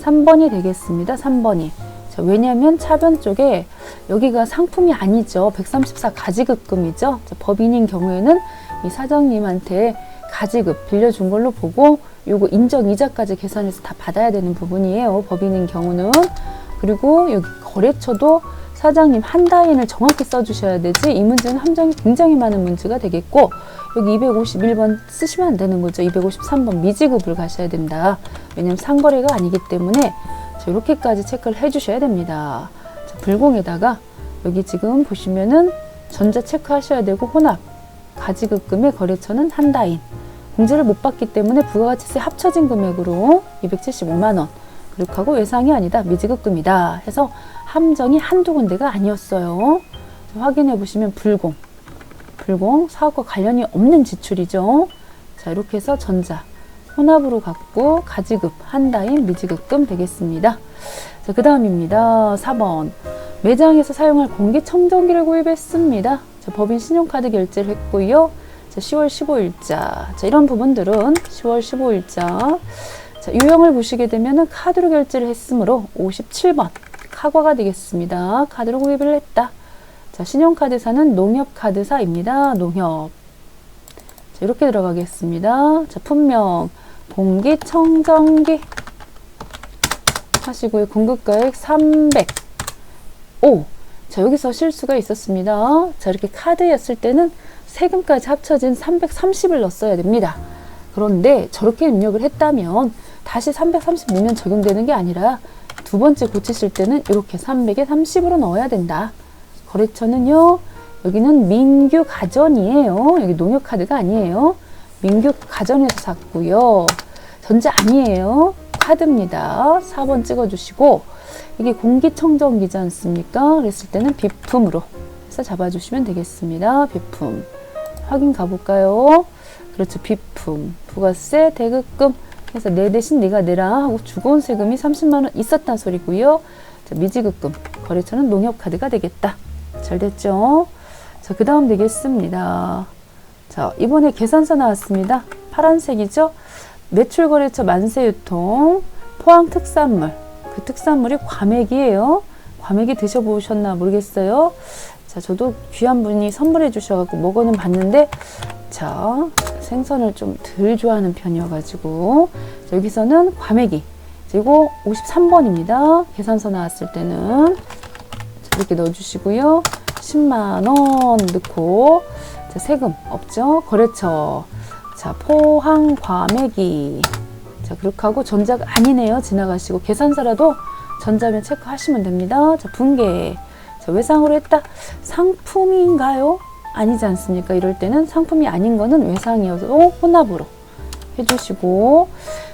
3번이 되겠습니다. 3번이. 자, 왜냐하면 차변 쪽에 여기가 상품이 아니죠. 134 가지급금이죠. 자, 법인인 경우에는 이 사장님한테 가지급 빌려준 걸로 보고 요거 인정이자까지 계산해서 다 받아야 되는 부분이에요. 법인인 경우는. 그리고 여기 거래처도 사장님 한다인을 정확히 써주셔야 되지, 이 문제는 함정이 굉장히 많은 문제가 되겠고, 여기 251번 쓰시면 안 되는 거죠. 253번 미지급을 가셔야 된다. 왜냐면 상거래가 아니기 때문에 이렇게까지 체크를 해주셔야 됩니다. 자, 불공에다가 여기 지금 보시면은 전자 체크하셔야 되고, 혼합 가지급금의 거래처는 한다인, 공제를 못 받기 때문에 부가가치세 합쳐진 금액으로 275만 원, 그렇게 하고 외상이 아니다, 미지급금이다 해서 함정이 한두 군데가 아니었어요. 확인해 보시면 불공, 사업과 관련이 없는 지출이죠. 자, 이렇게 해서 전자 혼합으로 갖고 가지급, 한다인, 미지급금 되겠습니다. 자, 그 다음입니다. 4번. 매장에서 사용할 공기청정기를 구입했습니다. 자, 법인 신용카드 결제를 했고요. 자, 10월 15일자. 자, 이런 부분들은 10월 15일자. 자, 유형을 보시게 되면은 카드로 결제를 했으므로 57번. 카과가 되겠습니다. 카드로 구입을 했다. 자, 신용카드사는 농협카드사입니다. 농협. 자, 이렇게 들어가겠습니다. 자, 품명 공기청정기 하시고요. 공급가액 300. 오, 자, 여기서 실수가 있었습니다. 자, 이렇게 카드였을 때는 세금까지 합쳐진 330을 넣었어야 됩니다. 그런데 저렇게 입력을 했다면 다시 330 넣으면 적용되는 게 아니라 두 번째 고치실 때는 이렇게 300에 30으로 넣어야 된다. 거래처는요, 여기는 민규 가전이에요. 여기 농협카드가 아니에요. 민규 가전에서 샀고요. 전자 아니에요. 카드입니다. 4번 찍어주시고, 이게 공기청정기지 않습니까? 그랬을 때는 비품으로 해서 잡아주시면 되겠습니다. 비품. 확인 가볼까요? 그렇죠. 비품. 부가세, 대급금 해서 내 대신 네가 내라 하고 주고 온 세금이 30만 원 있었단 소리고요. 자, 미지급금. 거래처는 농협카드가 되겠다. 잘 됐죠? 자, 그 다음 되겠습니다. 자, 이번에 계산서 나왔습니다. 파란색이죠? 매출거래처 만세유통 포항 특산물. 그 특산물이 과메기예요. 과메기 드셔보셨나 모르겠어요. 자, 저도 귀한 분이 선물해 주셔가지고 먹어는 봤는데, 자, 생선을 좀 덜 좋아하는 편이어가지고, 자, 여기서는 과메기. 그리고 53번입니다. 계산서 나왔을 때는. 자, 이렇게 넣어주시고요. 10만원 넣고, 자, 세금 없죠? 거래처. 자, 포항 과메기. 자, 그렇게 하고 전자가 아니네요. 지나가시고 계산서라도 전자면 체크하시면 됩니다. 자, 분계. 자, 외상으로 했다. 상품인가요? 아니지 않습니까? 이럴 때는 상품이 아닌 거는 외상이어도 혼합으로 해주시고,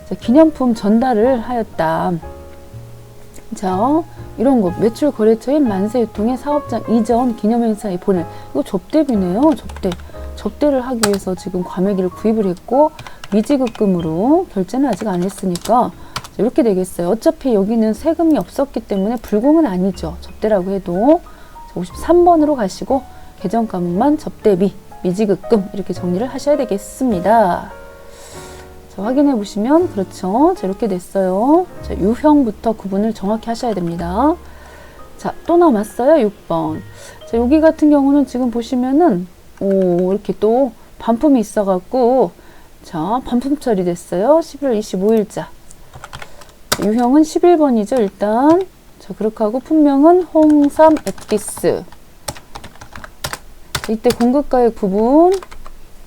자, 기념품 전달을 하였다. 자, 이런 거 매출 거래처인 만세유통의 사업장 이전 기념행사에 보낼, 이거 접대비네요. 접대. 접대를 하기 위해서 지금 과메기를 구입을 했고 미지급금으로 결제는 아직 안 했으니까 이렇게 되겠어요. 어차피 여기는 세금이 없었기 때문에 불공은 아니죠. 접대라고 해도 53번으로 가시고 계정가액만 접대비 미지급금 이렇게 정리를 하셔야 되겠습니다. 자, 확인해 보시면 그렇죠. 자, 이렇게 됐어요. 자, 유형부터 구분을 정확히 하셔야 됩니다. 자, 또 남았어요. 6번. 자, 여기 같은 경우는 지금 보시면은 이렇게 또 반품이 있어갖고 자, 반품 처리됐어요. 11월 25일자. 유형은 11번이죠. 일단 자, 그렇게 하고 품명은 홍삼 엑기스. 이때 공급가액 부분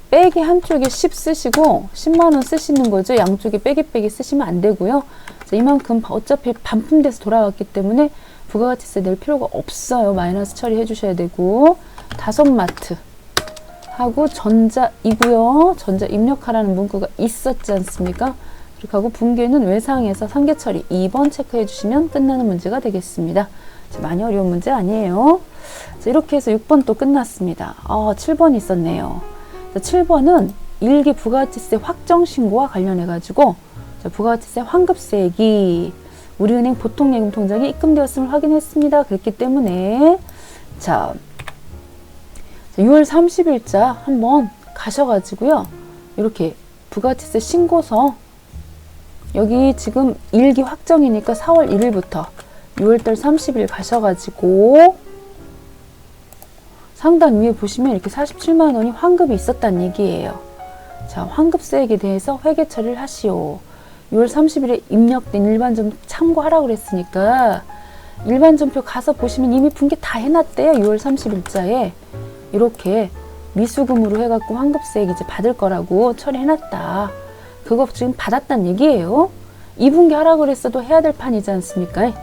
빼기 한쪽에 10 쓰시고 10만원 쓰시는 거죠. 양쪽에 빼기 쓰시면 안 되고요. 자, 이만큼 어차피 반품돼서 돌아왔기 때문에 부가가치세 낼 필요가 없어요. 마이너스 처리해 주셔야 되고 다섯마트 하고 전자이고요. 전자 입력하라는 문구가 있었지 않습니까? 그렇게 하고 분계는 외상에서 상계 처리 2번 체크해 주시면 끝나는 문제가 되겠습니다. 자, 많이 어려운 문제 아니에요. 자, 이렇게 해서 6번 또 끝났습니다. 7번 있었네요. 자, 7번은 일기 부가가치세 확정 신고와 관련해 가지고 부가가치세 환급세액이 우리은행 보통예금 통장에 입금되었음을 확인했습니다. 그랬기 때문에 자 6월 30일자 한번 가셔가지고요. 이렇게 부가가치세 신고서 여기 지금 일기 확정이니까 4월 1일부터 6월달 30일 가셔가지고 상단 위에 보시면 이렇게 47만 원이 환급이 있었다는 얘기예요. 자, 환급세액에 대해서 회계 처리를 하시오. 6월 30일에 입력된 일반전표 참고하라고 그랬으니까 일반전표 가서 보시면 이미 분계 다 해놨대요. 6월 30일자에 이렇게 미수금으로 해갖고 환급세액 이제 받을 거라고 처리해놨다. 그거 지금 받았단 얘기예요. 2분기 하라고 그랬어도 해야 될 판이지 않습니까?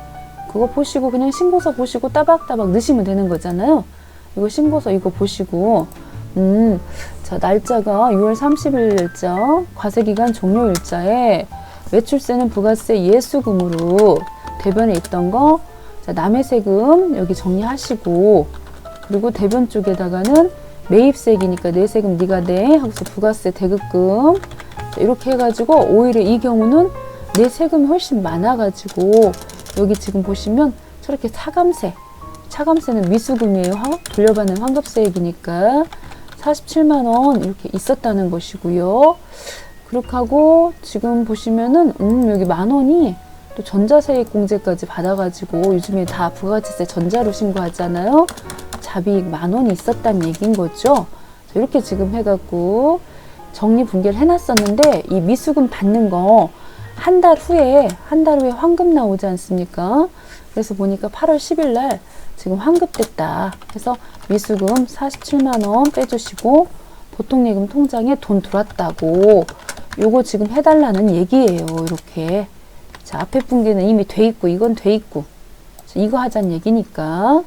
그거 보시고 그냥 신고서 보시고 따박따박 넣으시면 되는 거잖아요. 이거 신고서 이거 보시고 자, 날짜가 6월 30일자 과세기간 종료일자에 매출세는 부가세 예수금으로 대변에 있던 거 자, 남의 세금 여기 정리하시고 그리고 대변 쪽에다가는 매입세액이니까 내 세금 네가 내 하고서 부가세 대급금 자, 이렇게 해가지고 오히려 이 경우는 내 세금이 훨씬 많아가지고 여기 지금 보시면 저렇게 차감세는 미수금이에요. 돌려받는 환급세액이니까 47만 원 이렇게 있었다는 것이고요. 그렇게 하고 지금 보시면은 여기 10,000원이 또 전자세액 공제까지 받아가지고 요즘에 다 부가가치세 전자로 신고하잖아요. 자비익 10,000원이 있었다는 얘기인 거죠. 자, 이렇게 지금 해갖고 정리 분계를 해놨었는데 이 미수금 받는 거 한 달 후에 환급 나오지 않습니까? 그래서 보니까 8월 10일 날 지금 환급됐다. 그래서 미수금 47만 원 빼주시고 보통예금 통장에 돈 들어왔다고 요거 지금 해달라는 얘기예요. 이렇게 자, 앞에 분계는 이미 돼 있고 이건 돼 있고 이거 하자는 얘기니까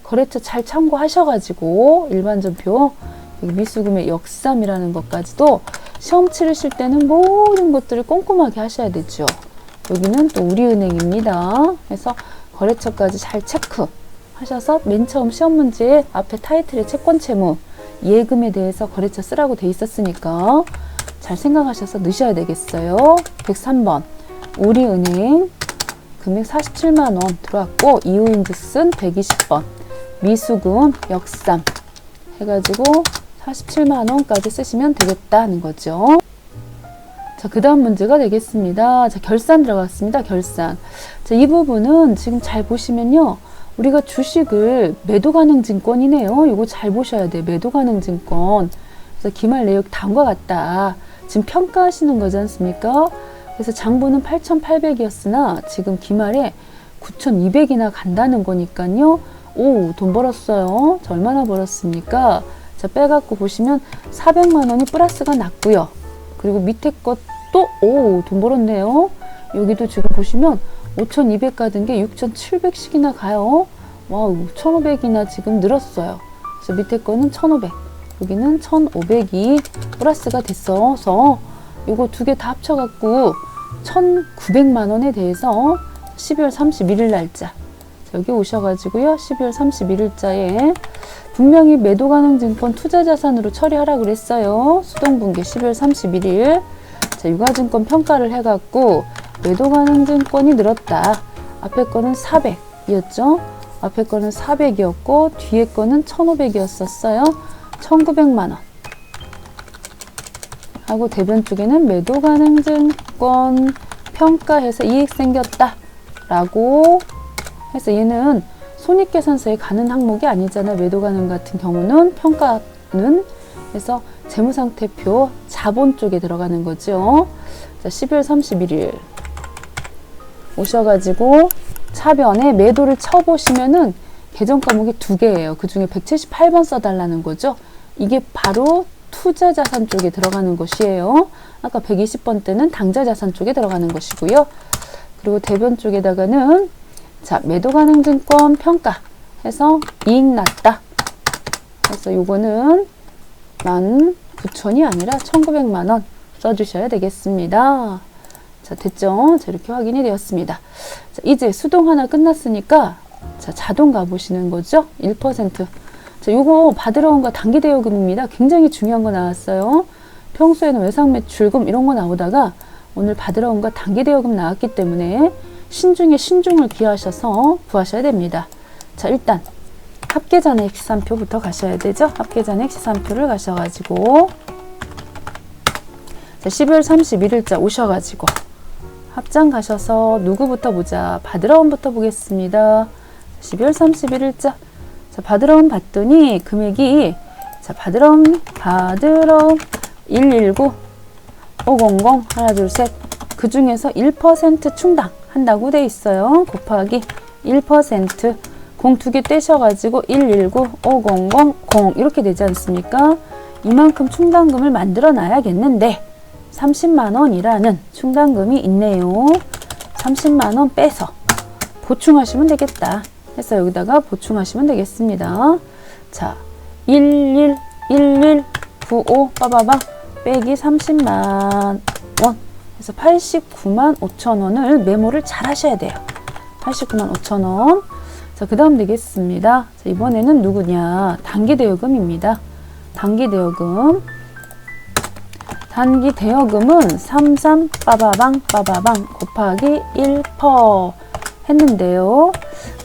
거래처 잘 참고하셔가지고 일반전표 미수금의 역삼이라는 것까지도 시험 치르실 때는 모든 것들을 꼼꼼하게 하셔야 되죠. 여기는 또 우리은행입니다. 그래서 거래처까지 잘 체크 하셔서 맨 처음 시험 문제에 앞에 타이틀에 채권 채무 예금에 대해서 거래처 쓰라고 돼 있었으니까 잘 생각하셔서 넣으셔야 되겠어요. 103번 우리은행 금액 47만 원 들어왔고 이유인즉슨 120번 미수금 역삼 해가지고 47만 원까지 쓰시면 되겠다는 거죠. 자, 그 다음 문제가 되겠습니다. 자, 결산 들어갔습니다. 결산. 자, 이 부분은 지금 잘 보시면요. 우리가 주식을 매도 가능 증권이네요. 이거 잘 보셔야 돼요. 매도 가능 증권. 그래서 기말 내역 다음과 같다. 지금 평가하시는 거지 않습니까? 그래서 장부는 8,800이었으나 지금 기말에 9,200이나 간다는 거니까요. 오, 돈 벌었어요. 자, 얼마나 벌었습니까? 자, 빼갖고 보시면 400만 원이 플러스가 났고요. 그리고 밑에 것도 돈 벌었네요. 여기도 지금 보시면 5,200 가던 게 6,700씩이나 가요. 와, 1,500이나 지금 늘었어요. 그래서 밑에 거는 1,500, 여기는 1,500이 플러스가 됐어서 이거 두 개 다 합쳐갖고 1,900만 원에 대해서 12월 31일 날짜 여기 오셔가지고요. 12월 31일자에 분명히 매도 가능 증권 투자 자산으로 처리하라고 그랬어요. 수동분기 12월 31일. 자, 유가증권 평가를 해갖고 매도 가능 증권이 늘었다. 앞에 거는 400이었죠. 앞에 거는 400이었고 뒤에 거는 1500이었었어요. 1900만원. 하고 대변 쪽에는 매도 가능 증권 평가해서 이익 생겼다. 라고 해서 얘는 손익계산서에 가는 항목이 아니잖아. 매도 가능 같은 경우는 평가는 그래서 재무상태표 자본 쪽에 들어가는 거죠. 자, 12월 31일 오셔가지고 차변에 매도를 쳐보시면은 계정 과목이 2개예요. 그 중에 178번 써달라는 거죠. 이게 바로 투자 자산 쪽에 들어가는 것이에요. 아까 120번 때는 당좌 자산 쪽에 들어가는 것이고요. 그리고 대변 쪽에다가는 자, 매도 가능 증권 평가 해서 이익 났다. 그래서 요거는 19,000이 아니라 1,900만원 써주셔야 되겠습니다. 자, 됐죠? 자, 이렇게 확인이 되었습니다. 자, 이제 수동 하나 끝났으니까 자, 자동 가보시는 거죠? 1%. 자, 요거 받으러 온 거 단기 대여금입니다. 굉장히 중요한 거 나왔어요. 평소에는 외상 매출금 이런 거 나오다가 오늘 받으러 온 거 단기 대여금 나왔기 때문에 신중에 신중을 기하셔서 구하셔야 됩니다. 자, 일단 합계잔액 시산표부터 가셔야 되죠. 합계잔액 시산표를 가셔가지고 자, 12월 31일자 오셔가지고 합장 가셔서 누구부터 보자. 받으러 온부터 보겠습니다. 12월 31일자 자, 받으러 온 봤더니 금액이 자, 받으러 온 119 500 하나 둘 셋 그 중에서 1% 충당 한다고 돼 있어요. 곱하기 1% 공 2개 떼셔가지고 119 500 0 이렇게 되지 않습니까? 이만큼 충당금을 만들어 놔야겠는데 30만원이라는 충당금이 있네요. 30만원 빼서 보충하시면 되겠다 해서 여기다가 보충하시면 되겠습니다. 자, 1195 빠바방 빼기 30만원 그래서 89만 5천원을 메모를 잘 하셔야 돼요. 89만 5천원. 자, 그 다음 되겠습니다. 자, 이번에는 누구냐? 단기 대여금입니다. 단기 대여금. 단기 대여금은 33 빠바방 빠바방 곱하기 1% 했는데요.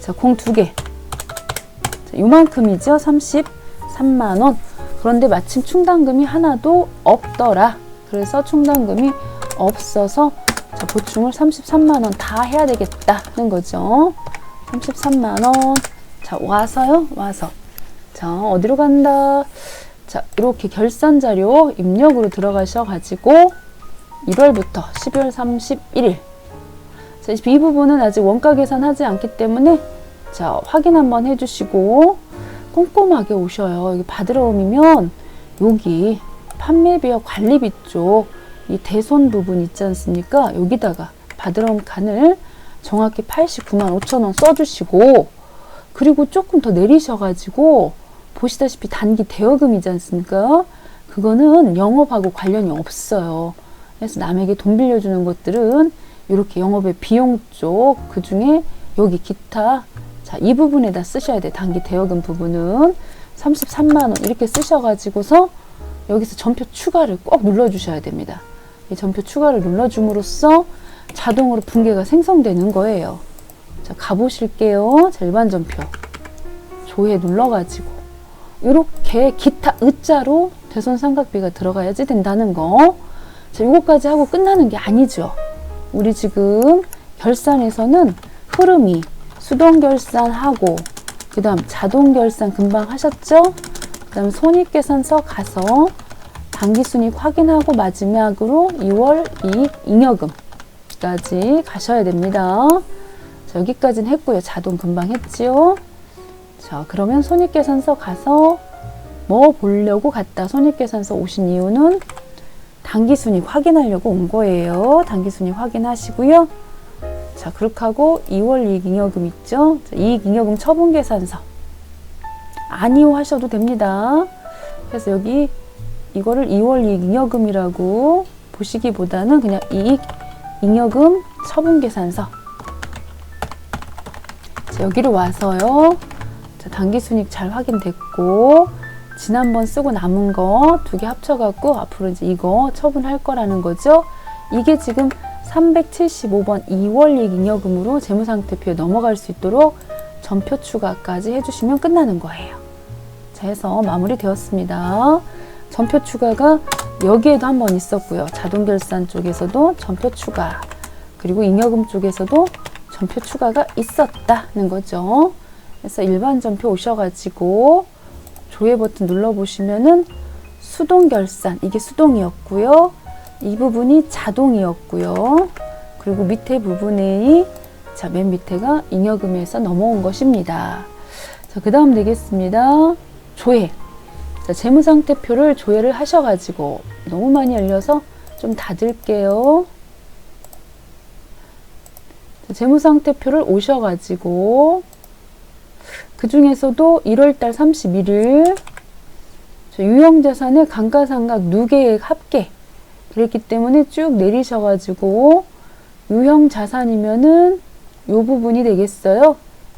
자, 공 2개. 자, 요만큼이죠. 33만원. 그런데 마침 충당금이 하나도 없더라. 그래서 충당금이 없어서 자, 보충을 33만원 다 해야 되겠다 하는 거죠. 33만원. 자, 와서요. 와서. 자, 어디로 간다. 자, 이렇게 결산 자료 입력으로 들어가셔가지고 1월부터 12월 31일. 자, 이 부분은 아직 원가 계산하지 않기 때문에 자, 확인 한번 해주시고 꼼꼼하게 오셔요. 여기 받으러 오면 여기 판매비와 관리비 쪽 이 대손 부분 있지 않습니까? 여기다가 받으러 온 칸을 정확히 89만 5천원 써주시고 그리고 조금 더 내리셔가지고 보시다시피 단기 대여금이지 않습니까? 그거는 영업하고 관련이 없어요. 그래서 남에게 돈 빌려주는 것들은 이렇게 영업의 비용 쪽 그 중에 여기 기타 자, 이 부분에다 쓰셔야 돼. 단기 대여금 부분은 33만원 이렇게 쓰셔가지고서 여기서 전표 추가를 꼭 눌러주셔야 됩니다. 이 전표 추가를 눌러줌으로써 자동으로 분계가 생성되는 거예요. 자, 가보실게요. 자, 일반 전표 조회 눌러가지고 이렇게 기타 의자로 대손 삼각비가 들어가야지 된다는 거. 자, 요거까지 하고 끝나는 게 아니죠. 우리 지금 결산에서는 흐름이 수동 결산하고 그 다음 자동 결산 금방 하셨죠? 그 다음 손익계산서 가서 당기순이익 확인하고 마지막으로 2월 이익 잉여금까지 가셔야 됩니다. 자, 여기까지는 했고요. 자동 금방 했지요. 자, 그러면 손익계산서 가서 뭐 보려고 갔다. 손익계산서 오신 이유는 당기순이익 확인하려고 온 거예요. 당기순이익 확인하시고요. 자, 그렇게 하고 2월 이익 잉여금 있죠? 자, 이익 잉여금 처분계산서 아니요 하셔도 됩니다. 그래서 여기 이거를 2월 이익 잉여금이라고 보시기보다는 그냥 이익 잉여금 처분계산서 자, 여기로 와서요. 자, 단기순이익 잘 확인됐고, 지난번 쓰고 남은 거 두 개 합쳐갖고 앞으로 이제 이거 처분할 거라는 거죠. 이게 지금 375번 2월이익 잉여금으로 재무상태표에 넘어갈 수 있도록 전표 추가까지 해주시면 끝나는 거예요. 자, 해서 마무리 되었습니다. 전표 추가가 여기에도 한번 있었고요. 자동결산 쪽에서도 전표 추가, 그리고 잉여금 쪽에서도 전표 추가가 있었다는 거죠. 그래서 일반 전표 오셔가지고 조회 버튼 눌러보시면은 수동 결산, 이게 수동이었고요. 이 부분이 자동이었고요. 그리고 밑에 부분이, 자, 맨 밑에가 잉여금에서 넘어온 것입니다. 자, 그 다음 되겠습니다. 조회. 자, 재무상태표를 조회를 하셔가지고, 너무 많이 열려서 좀 닫을게요. 자, 재무상태표를 오셔가지고, 그 중에서도 1월달 31일 유형자산의 감가상각 누계액 합계, 그랬기 때문에 쭉 내리셔가지고 유형자산이면은 요 부분이 되겠어요.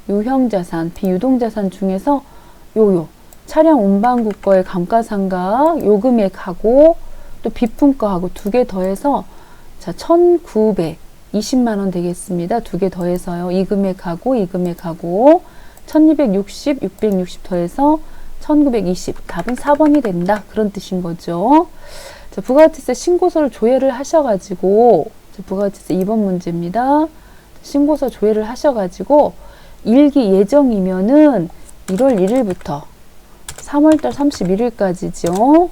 유형자산, 비유동자산 중에서 요 차량 운반구 거의 감가상각 요금액하고 또 비품거하고 두 개 더해서, 자, 1,920만 원 되겠습니다. 두 개 더해서요. 이 금액하고 1260, 660 더해서 1920, 답은 4번이 된다. 그런 뜻인 거죠. 자, 부가가치세 신고서를 조회를 하셔가지고, 부가가치세 2번 문제입니다. 신고서 조회를 하셔가지고, 일기 예정이면은 1월 1일부터 3월달 31일까지죠.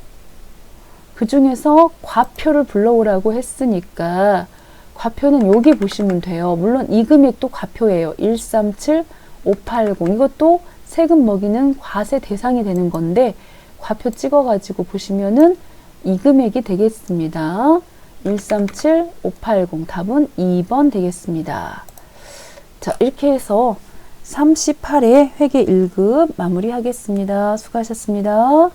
그 중에서 과표를 불러오라고 했으니까, 과표는 여기 보시면 돼요. 물론 이 금액도 과표예요. 137580. 이것도 세금 먹이는 과세 대상이 되는 건데, 과표 찍어가지고 보시면은 이 금액이 되겠습니다. 137580. 답은 2번 되겠습니다. 자, 이렇게 해서 38회 회계 1급 마무리하겠습니다. 수고하셨습니다.